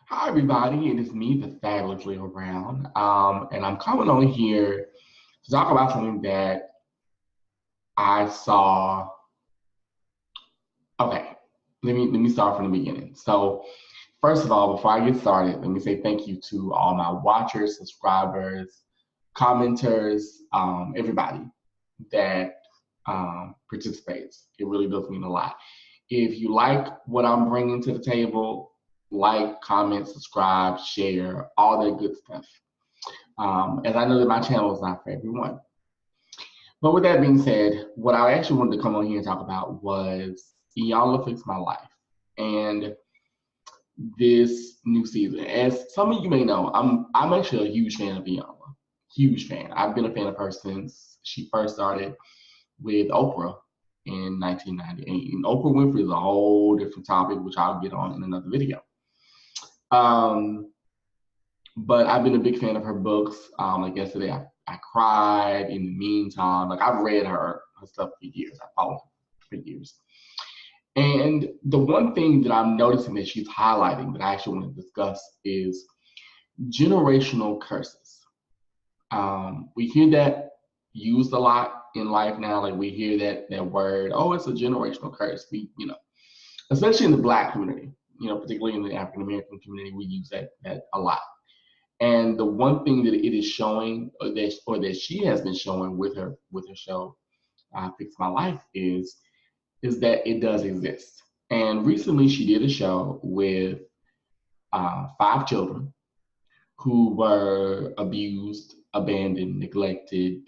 Hi, everybody. It is me, the fabulous Leo Brown, and I'm coming on here to talk about something that I saw. Okay, let me start from the beginning. So, first of all, before I get started, let me say thank you to all my watchers, subscribers, commenters, everybody that participates. It really does mean a lot. If you like what I'm bringing to the table, like, comment, subscribe, share, all that good stuff. As I know that my channel is not for everyone. But with that being said, what I actually wanted to come on here and talk about was Iyanla Fix My Life. And this new season. As some of you may know, I'm actually a huge fan of Iyanla. Huge fan. I've been a fan of her since she first started with Oprah in 1998. And Oprah Winfrey is a whole different topic, which I'll get on in another video. Um, but I've been a big fan of her books. Like yesterday, I cried. In the meantime, like I've read her stuff for years. I followed her for years. And the one thing that I'm noticing that she's highlighting that I actually want to discuss is generational curses. We hear that used a lot in life now. Like we hear that word, oh, it's a generational curse. Especially in the Black community, particularly in the African American community, we use that a lot. And the one thing that it is showing, or that she has been showing with her show, Fix My Life, is that it does exist. And recently, she did a show with 5 children who were abused, abandoned, neglected,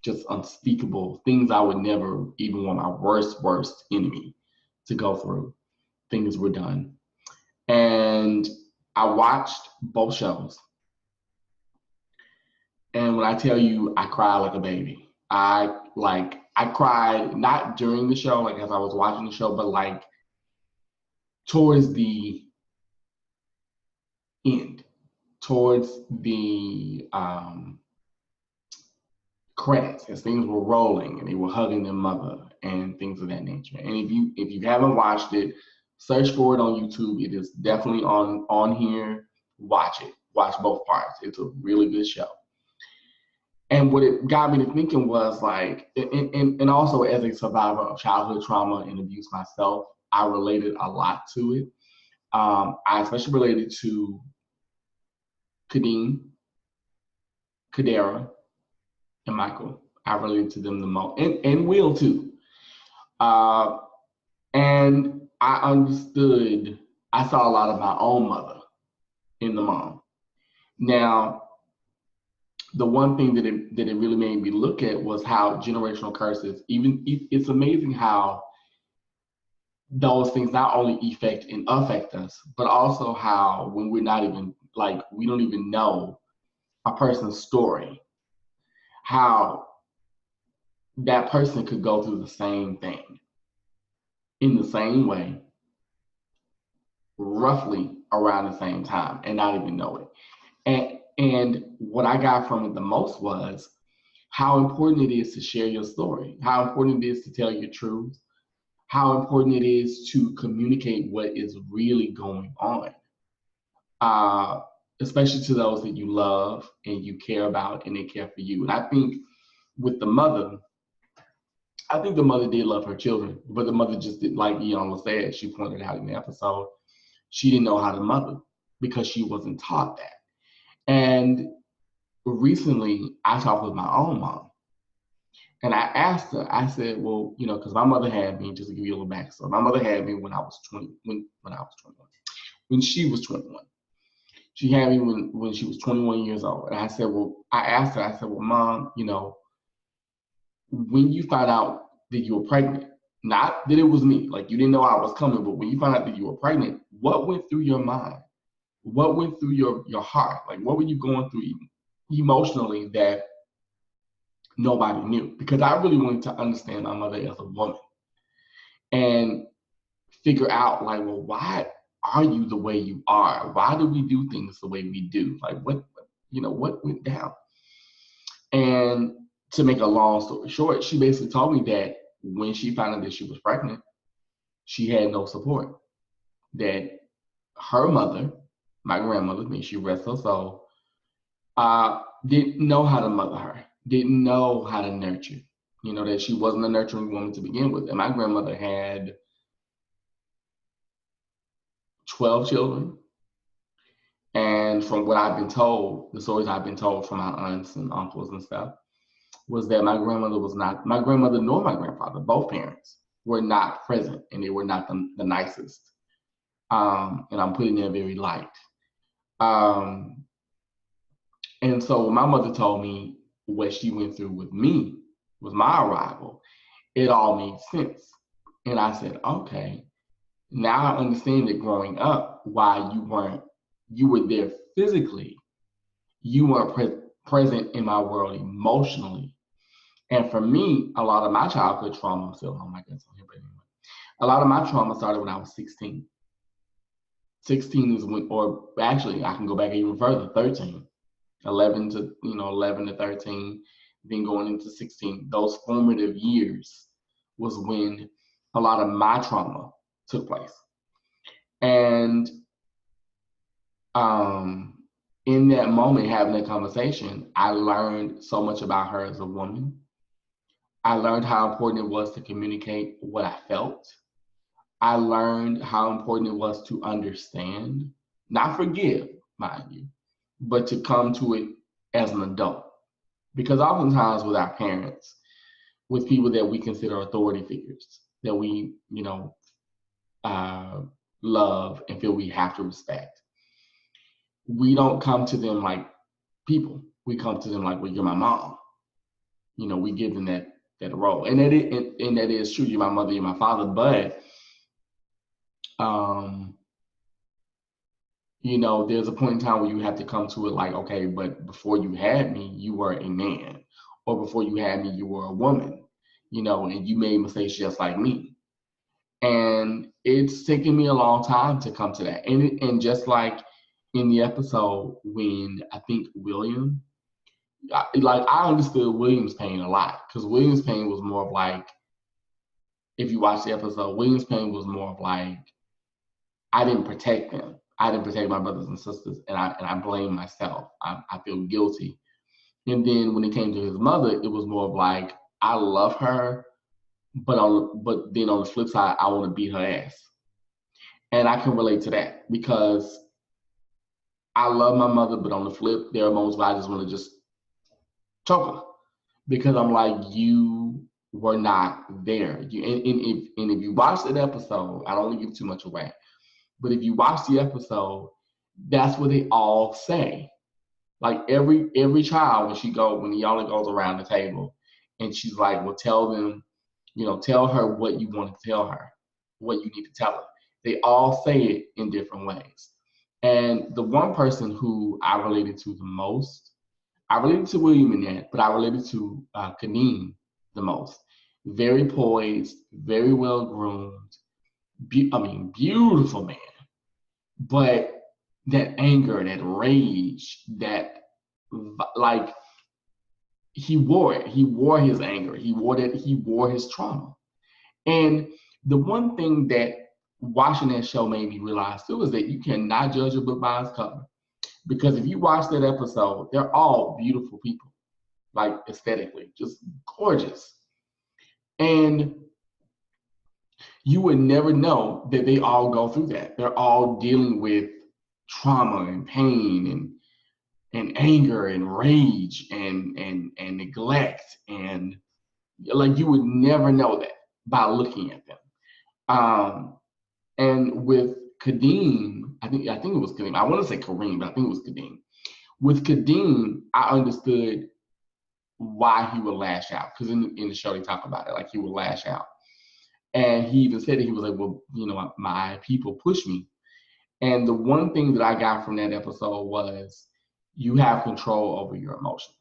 just unspeakable things I would never even want my worst enemy to go through. Things were done. And I watched both shows. And when I tell you I cried like a baby, I cried not during the show, like as I was watching the show, but like towards the end, towards the credits, as things were rolling and they were hugging their mother and things of that nature. And if you haven't watched it, search for it on YouTube. It is definitely on here. Watch it. Watch both parts. It's a really good show. And what it got me to thinking was like, and also as a survivor of childhood trauma and abuse myself, I related a lot to it. I especially related to Kadeem, Kadera, and Michael. I related to them the most, and Will too. Uh, and I understood, I saw a lot of my own mother in the mom. Now, the one thing that it really made me look at was how generational curses, it's amazing how those things not only affect us, but also how when we're not even like we don't even know a person's story, how that person could go through the same thing in the same way, roughly around the same time, and not even know it. And what I got from it the most was how important it is to share your story, how important it is to tell your truth, how important it is to communicate what is really going on, uh, especially to those that you love and you care about and they care for you. And I think with the mother, I think the mother did love her children, but the mother just didn't, like Iyanla said, she pointed out in the episode, she didn't know how to mother because she wasn't taught that. And recently, I talked with my own mom, and I asked her. I said, "Well, because my mother had me. Just to give you a little backstory, my mother had me when I was 20. When I was 21, when she was 21, she had me when she was 21 years old." And I said, "Well," I asked her. I said, "Well, Mom, when you found out that you were pregnant, not that it was me, like you didn't know I was coming, but when you found out that you were pregnant, what went through your mind? What went through your heart? Like, what were you going through emotionally that nobody knew?" Because I really wanted to understand my mother as a woman and figure out, like, well, why are you the way you are? Why do we do things the way we do? Like, what went down? And to make a long story short, she basically told me that when she found out that she was pregnant, she had no support. That her mother, my grandmother, may she rest her soul, didn't know how to mother her, didn't know how to nurture. You know, that she wasn't a nurturing woman to begin with. And my grandmother had 12 children. And from what I've been told, the stories I've been told from my aunts and uncles and stuff, was that my grandmother nor my grandfather, both parents, were not present, and they were not the nicest. And I'm putting that very light. Um, and so my mother told me what she went through with me, with my arrival, it all made sense. And I said, okay, now I understand that growing up, why you were there physically, you weren't present in my world emotionally. And for me, a lot of my childhood trauma, oh my goodness, a lot of my trauma started when I was 16. 16 is when, or actually I can go back even further, 13, 11 to 13, then going into 16. Those formative years was when a lot of my trauma took place. And in that moment, having that conversation, I learned so much about her as a woman. I learned how important it was to communicate what I felt. I learned how important it was to understand, not forgive, mind you, but to come to it as an adult. Because oftentimes with our parents, with people that we consider authority figures, that we, love and feel we have to respect, we don't come to them like people. We come to them like, well, you're my mom. We give them that role, and that is true. You're my mother, you're my father, but there's a point in time where you have to come to it like, okay, but before you had me, you were a man, or before you had me, you were a woman, and you made mistakes just like me. And it's taken me a long time to come to that. And just like in the episode when I think William, I understood William's pain a lot, because William's pain was more of like, if you watch the episode, William's pain was more of like, I didn't protect them. I didn't protect my brothers and sisters, and I blame myself. I feel guilty. And then when it came to his mother, it was more of like, I love her, but then on the flip side, I want to beat her ass. And I can relate to that, because I love my mother, but on the flip, there are moments where I just want to just choke her, because I'm like, you were not there. And if you watch that episode, I don't want to give too much away, but if you watch the episode, that's what they all say. Like every child, when Iyanla goes around the table, and she's like, well, tell them, tell her what you want to tell her, what you need to tell her. They all say it in different ways. And the one person who I related to the most, I related to William in that, but I related to Kadeem the most. Very poised, very well groomed, beautiful man. But that anger, that rage, that, like, he wore it. He wore his anger. He wore his trauma. And the one thing that watching that show made me realize too is that you cannot judge a book by its cover. Because if you watch that episode, they're all beautiful people, like aesthetically, just gorgeous. And you would never know that they all go through that. They're all dealing with trauma and pain and anger and rage and neglect, and like, you would never know that by looking at them. And with Kadeem, I think it was Kadeem. I want to say Kareem, but I think it was Kadeem. With Kadeem, I understood why he would lash out, because in the show they talk about it, like, he would lash out. And he even said that he was like, well, my people push me. And the one thing that I got from that episode was, you have control over your emotions,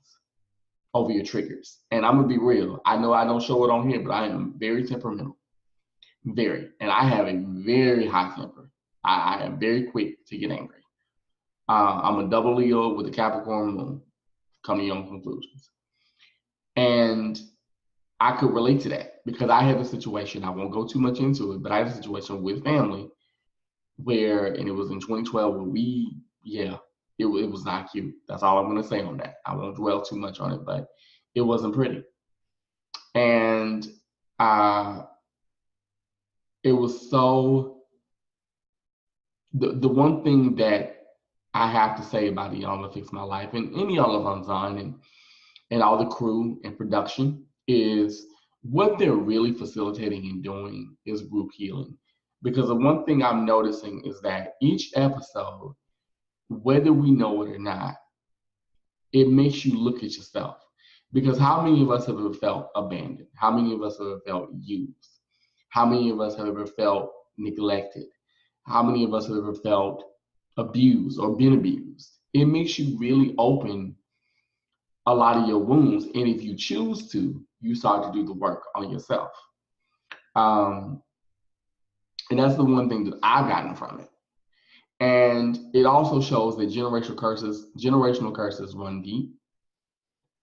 over your triggers. And I'm gonna be real. I know I don't show it on here, but I am very temperamental. Very. And I have a very high temper. I am very quick to get angry. I'm a double Leo with a Capricorn moon. Come to your own conclusions. And I could relate to that, because I had a situation, I won't go too much into it, but I had a situation with family and it was in 2012 where it was not cute. That's all I'm going to say on that. I won't dwell too much on it, but it wasn't pretty. And it was so, the one thing that I have to say about Iyanla Fix My Life and Iyanla Van Zon and all the crew and production is what they're really facilitating and doing is group healing. Because the one thing I'm noticing is that each episode, whether we know it or not, it makes you look at yourself. Because how many of us have ever felt abandoned? How many of us have ever felt used? How many of us have ever felt neglected? How many of us have ever felt abused or been abused? It makes you really open a lot of your wounds. And if you choose to, you start to do the work on yourself. And that's the one thing that I've gotten from it. And it also shows that generational curses run deep,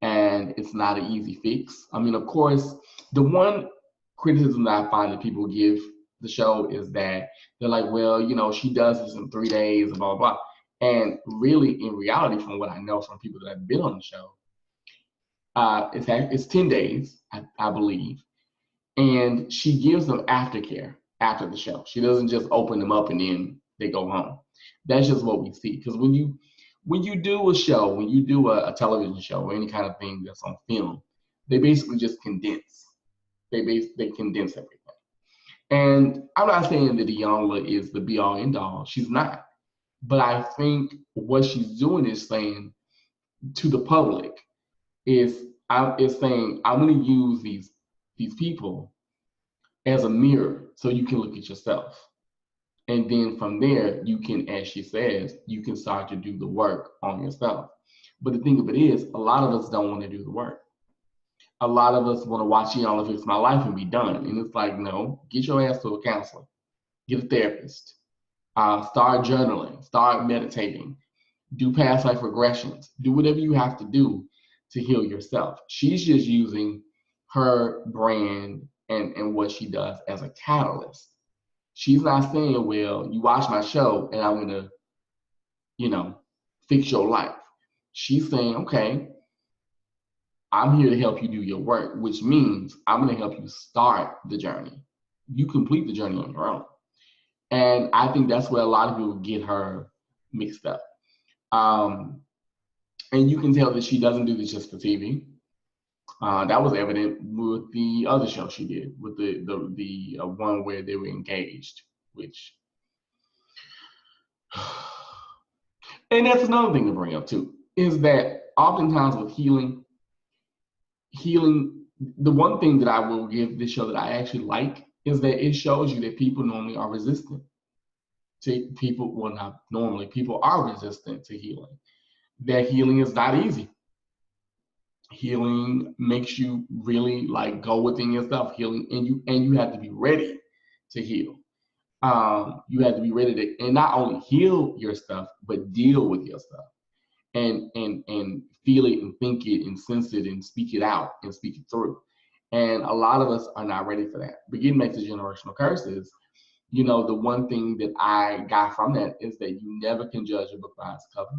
and it's not an easy fix. I mean, of course, the one criticism that I find that people give the show is that they're like, well, she does this in 3 days, blah, blah, blah. And really, in reality, from what I know from people that have been on the show, it's 10 days, I believe. And she gives them aftercare after the show. She doesn't just open them up and then they go home. That's just what we see. Because when you do a show, when you do a television show or any kind of thing that's on film, they basically just condense. They condense everything. And I'm not saying that Iyanla is the be all end all. She's not. But I think what she's doing is saying to the public is saying, I'm going to use these people as a mirror so you can look at yourself. And then from there, you can, as she says, you can start to do the work on yourself. But the thing of it is, a lot of us don't want to do the work. A lot of us want to watch Iyanla Fix My Life and be done. And it's like, no, get your ass to a counselor, get a therapist, start journaling, start meditating, do past life regressions, do whatever you have to do to heal yourself. She's just using her brand and what she does as a catalyst. She's not saying, well, you watch my show and I'm going to, fix your life. She's saying, okay, I'm here to help you do your work, which means I'm going to help you start the journey. You complete the journey on your own. And I think that's where a lot of people get her mixed up. And you can tell that she doesn't do this just for TV. That was evident with the other show she did, with the one where they were engaged, which, and that's another thing to bring up too, is that oftentimes with healing, the one thing that I will give this show that I actually like is that it shows you that people normally are resistant to people. Well, not normally, people are resistant to healing. That healing is not easy. Healing makes you really go within yourself. Healing, and you have to be ready to heal. You have to be ready to, and not only heal your stuff, but deal with your stuff, and feel it and think it and sense it and speak it out and speak it through. And a lot of us are not ready for that. But getting back to generational curses, the one thing that I got from that is that you never can judge a book by its cover.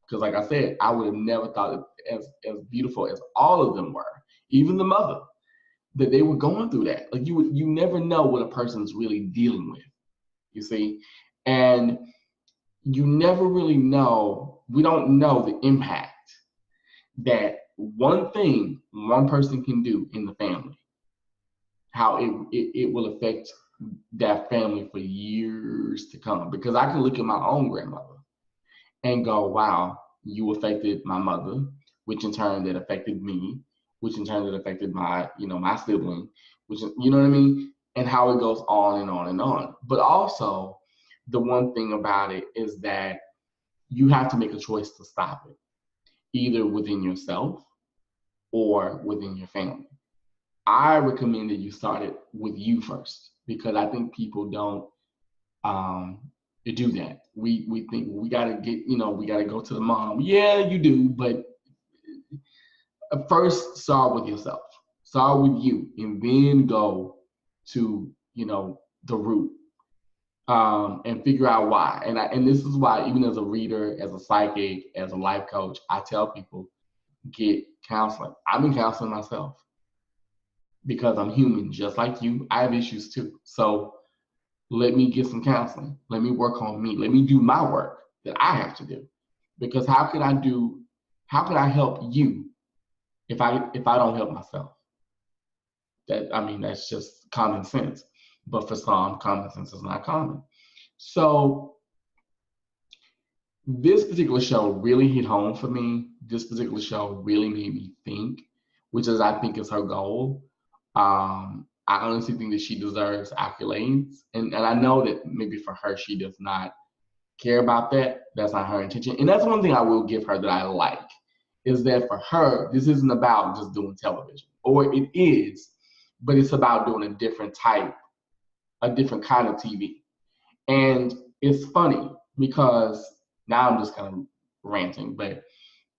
Because like I said, I would have never thought as beautiful as all of them were, even the mother, that they were going through that. Like you never know what a person's really dealing with, you see? And you never really know, we don't know the impact that one thing one person can do in the family, how it will affect that family for years to come. Because I can look at my own grandmother and go, wow, you affected my mother, which in turn that affected me, which in turn that affected my, my sibling, which, you know what I mean? And how it goes on and on and on. But also, the one thing about it is that you have to make a choice to stop it, either within yourself or within your family. I recommend that you start it with you first, because I think people don't do that. We think we gotta we gotta go to the mom. Yeah, you do, but first start with yourself. Start with you, and then go to the root. and figure out why. And this is why, even as a reader, as a psychic, as a life coach, I tell people, get counseling. I've been counseling myself because I'm human, just like you. I have issues too. So let me get some counseling. Let me work on me. Let me do my work that I have to do. Because how could I help you if I don't help myself? That's just common sense. But for some, common sense is not common. So this particular show really hit home for me. This particular show really made me think, which is, I think, is her goal. I honestly think that she deserves accolades. And I know that maybe for her, she does not care about that. That's not her intention. And that's one thing I will give her that I like, is that for her, this isn't about just doing television. Or it is, but it's about doing a different kind of TV. And it's funny because now I'm just kind of ranting, but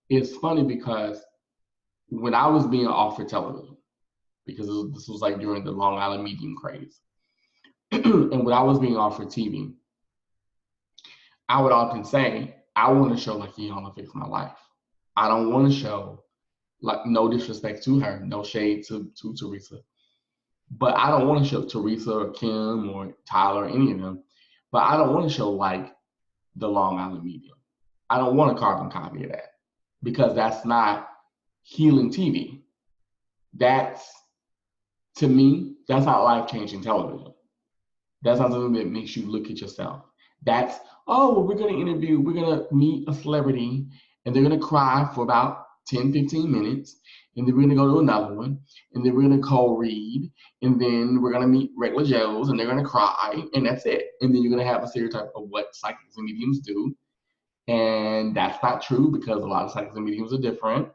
it's funny because when I was being offered television, because this was like during the Long Island medium craze, and when I was being offered TV, I would often say, I want to show like Iyanla Fix My Life. I don't want to show, like, no disrespect to her, no shade to Teresa, but I don't want to show Teresa or Kim or Tyler or any of them, but I don't want to show like the Long Island medium. I don't want a carbon copy of that, because that's not healing TV. That's, to me, that's not life-changing television. That's not something that makes you look at yourself. That's, oh, well, we're going to meet a celebrity, and they're going to cry for about 10, 15 minutes, and then we're going to go to another one, and then we're going to cold read, and then we're going to meet regular Joes, and they're going to cry, and that's it. And then you're going to have a stereotype of what psychics and mediums do. And that's not true, because a lot of psychics and mediums are different,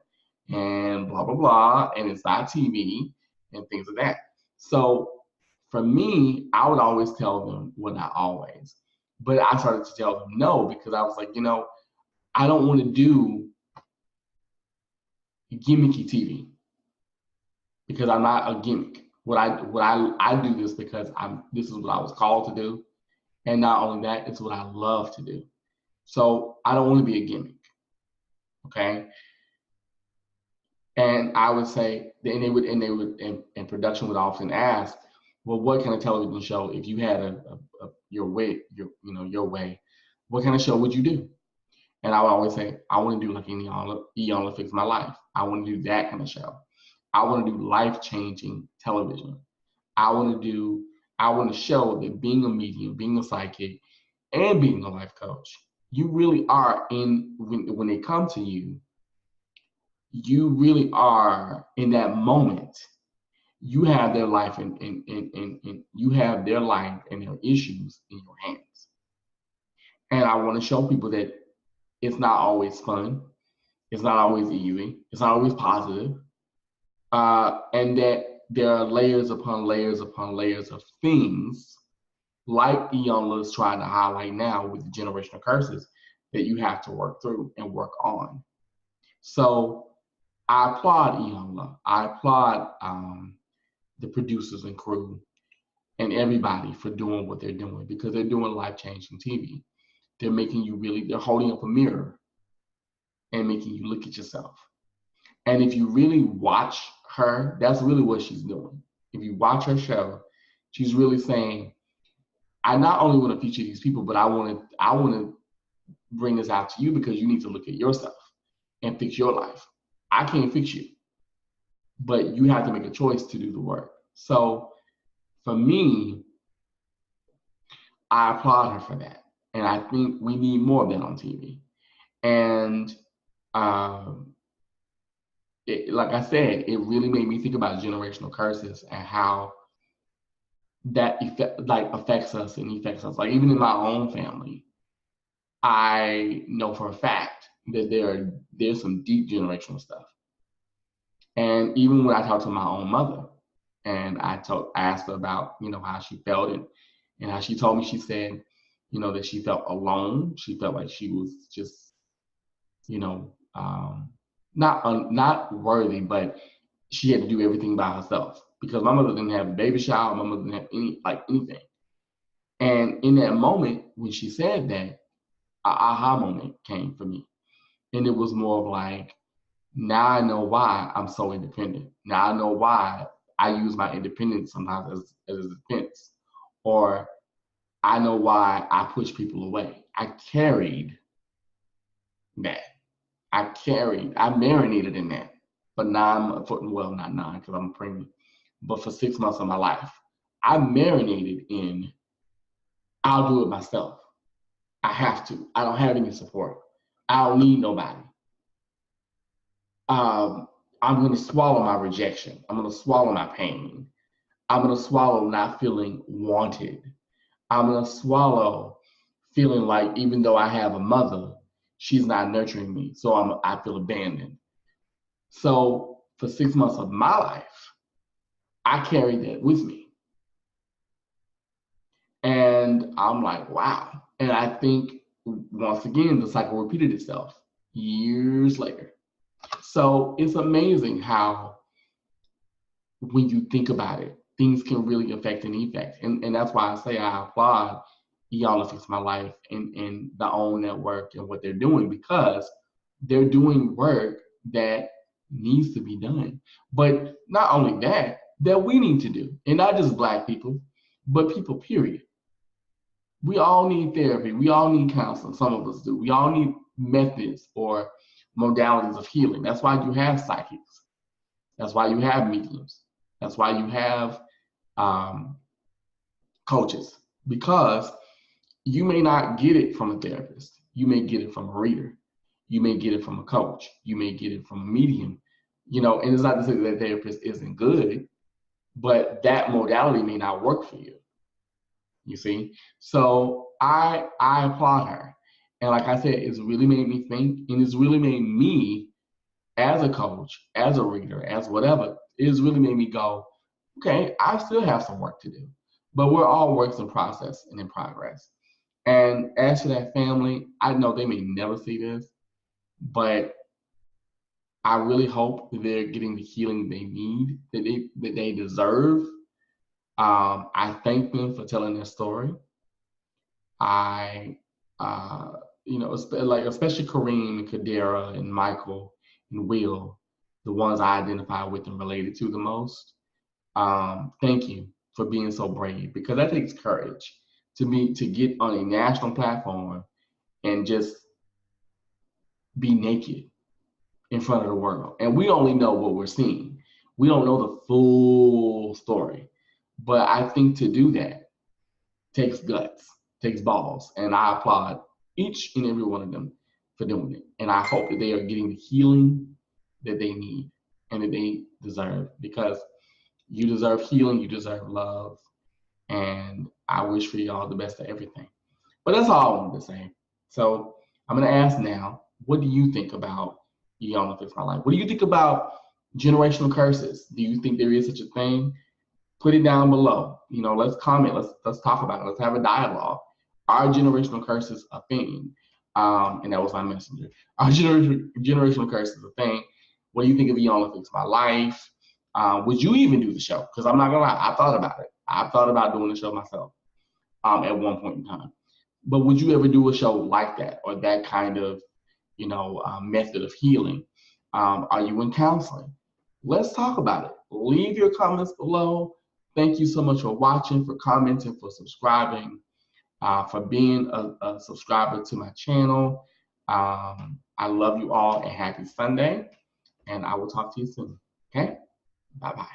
and blah, blah, blah, and it's not TV, and things like that. So for me, I would always tell them, well, not always, but I started to tell them no, because I was like, I don't want to do gimmicky TV, because I'm not a gimmick. I do this because this is what I was called to do. And not only that, it's what I love to do. So I don't want to be a gimmick. Okay. And I would say, and production would often ask, well, what kind of television show, if you had your way, what kind of show would you do? And I would always say, I want to do like Iyanla Fix My Life. I want to do that kind of show. I want to do life-changing television. I want to show that being a medium, being a psychic, and being a life coach, you really are when they come to you, you really are in that moment. You have their life and you have their life and their issues in your hands. And I want to show people that it's not always fun. It's not always easy. It's not always positive. And that there are layers upon layers upon layers of things, like Iyanla is trying to highlight now with the generational curses, that you have to work through and work on. So I applaud Iyanla. I applaud the producers and crew and everybody for doing what they're doing, because they're doing life-changing TV. They're holding up a mirror and making you look at yourself. And if you really watch her, that's really what she's doing. If you watch her show, she's really saying, I not only want to feature these people, but I want to bring this out to you, because you need to look at yourself and fix your life. I can't fix you, but you have to make a choice to do the work. So for me, I applaud her for that. And I think we need more of that on TV. And like I said, it really made me think about generational curses and how that affects us and affects us. Like, even in my own family, I know for a fact that there's some deep generational stuff. And even when I talked to my own mother, and I asked her about, how she felt, and how she told me, she said, that she felt alone. She felt like she was just, not worthy, but she had to do everything by herself, because my mother didn't have a baby shower. My mother didn't have anything. And in that moment, when she said that, an aha moment came for me. And it was more of like, now I know why I'm so independent. Now I know why I use my independence sometimes as a defense. Or I know why I push people away. I carried that. I marinated in that. But now well, not nine because I'm a preemie, but for 6 months of my life, I marinated in, I'll do it myself. I have to. I don't have any support. I don't need nobody. I'm going to swallow my rejection. I'm going to swallow my pain. I'm going to swallow not feeling wanted. I'm going to swallow feeling like even though I have a mother, she's not nurturing me. So I feel abandoned. So for 6 months of my life, I carried that with me. And I'm like, wow. And I think once again, the cycle repeated itself years later. So it's amazing how when you think about it, things can really affect and effect. And that's why I say I applaud Iyanla Fix My Life and the OWN Network and what they're doing, because they're doing work that needs to be done. But not only that we need to do, and not just Black people, but people, period. We all need therapy. We all need counseling. Some of us do. We all need methods or modalities of healing. That's why you have psychics. That's why you have mediums. That's why you have coaches, because you may not get it from a therapist. You may get it from a reader. You may get it from a coach. You may get it from a medium. And it's not to say that therapist isn't good, but that modality may not work for you. You see? So I applaud her. And like I said, it's really made me think, and it's really made me, as a coach, as a reader, as whatever, it's really made me go, okay, I still have some work to do. But we're all works in process and in progress. And as for that family, I know they may never see this, but I really hope that they're getting the healing they need, that they deserve. I thank them for telling their story. I, especially Kareem and Kadera and Michael and Will, the ones I identify with and related to the most. Thank you for being so brave, because that takes courage to get on a national platform and just be naked in front of the world. And we only know what we're seeing. We don't know the full story. But I think to do that takes guts, takes balls. And I applaud each and every one of them for doing it. And I hope that they are getting the healing that they need and that they deserve, because you deserve healing, you deserve love. And I wish for y'all the best of everything. But that's all I wanted to say. So I'm going to ask now, what do you think about Iyanla Fix My Life? What do you think about generational curses? Do you think there is such a thing? Put it down below. Let's comment. Let's talk about it. Let's have a dialogue. Are generational curses a thing? And that was my messenger. Are generational curses a thing? What do you think of Iyanla Fix My Life? Would you even do the show? Because I'm not gonna lie, I thought about it. I thought about doing the show myself at one point in time. But would you ever do a show like that, or that kind of, method of healing? Are you in counseling? Let's talk about it. Leave your comments below. Thank you so much for watching, for commenting, for subscribing, for being a subscriber to my channel. I love you all, and happy Sunday. And I will talk to you soon. Okay? Bye-bye.